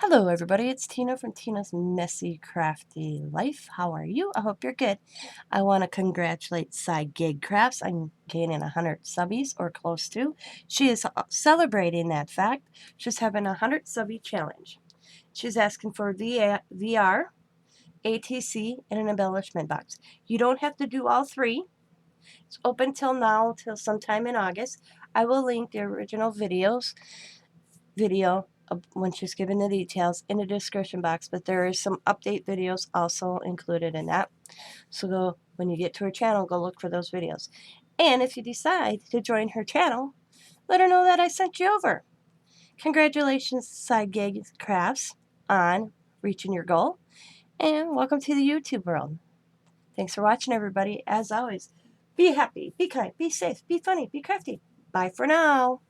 Hello, everybody. It's Tina from Tina's Messy Crafty Life. How are you? I hope you're good. I want to congratulate Side Gig Crafts on gaining 100 subbies or close to. She is celebrating that fact. She's having a 100 subby challenge. She's asking for VR, ATC, and an embellishment box. You don't have to do all three. It's open till now, till sometime in August. I will link the original video when she's given the details in the description box, but there is some update videos also included in that. So go, when you get to her channel, go look for those videos. And if you decide to join her channel, let her know that I sent you over. Congratulations, Side Gig Crafts, on reaching your goal, and welcome to the YouTube world. Thanks for watching, everybody. As always, be happy, be kind, be safe, be funny, be crafty. Bye for now.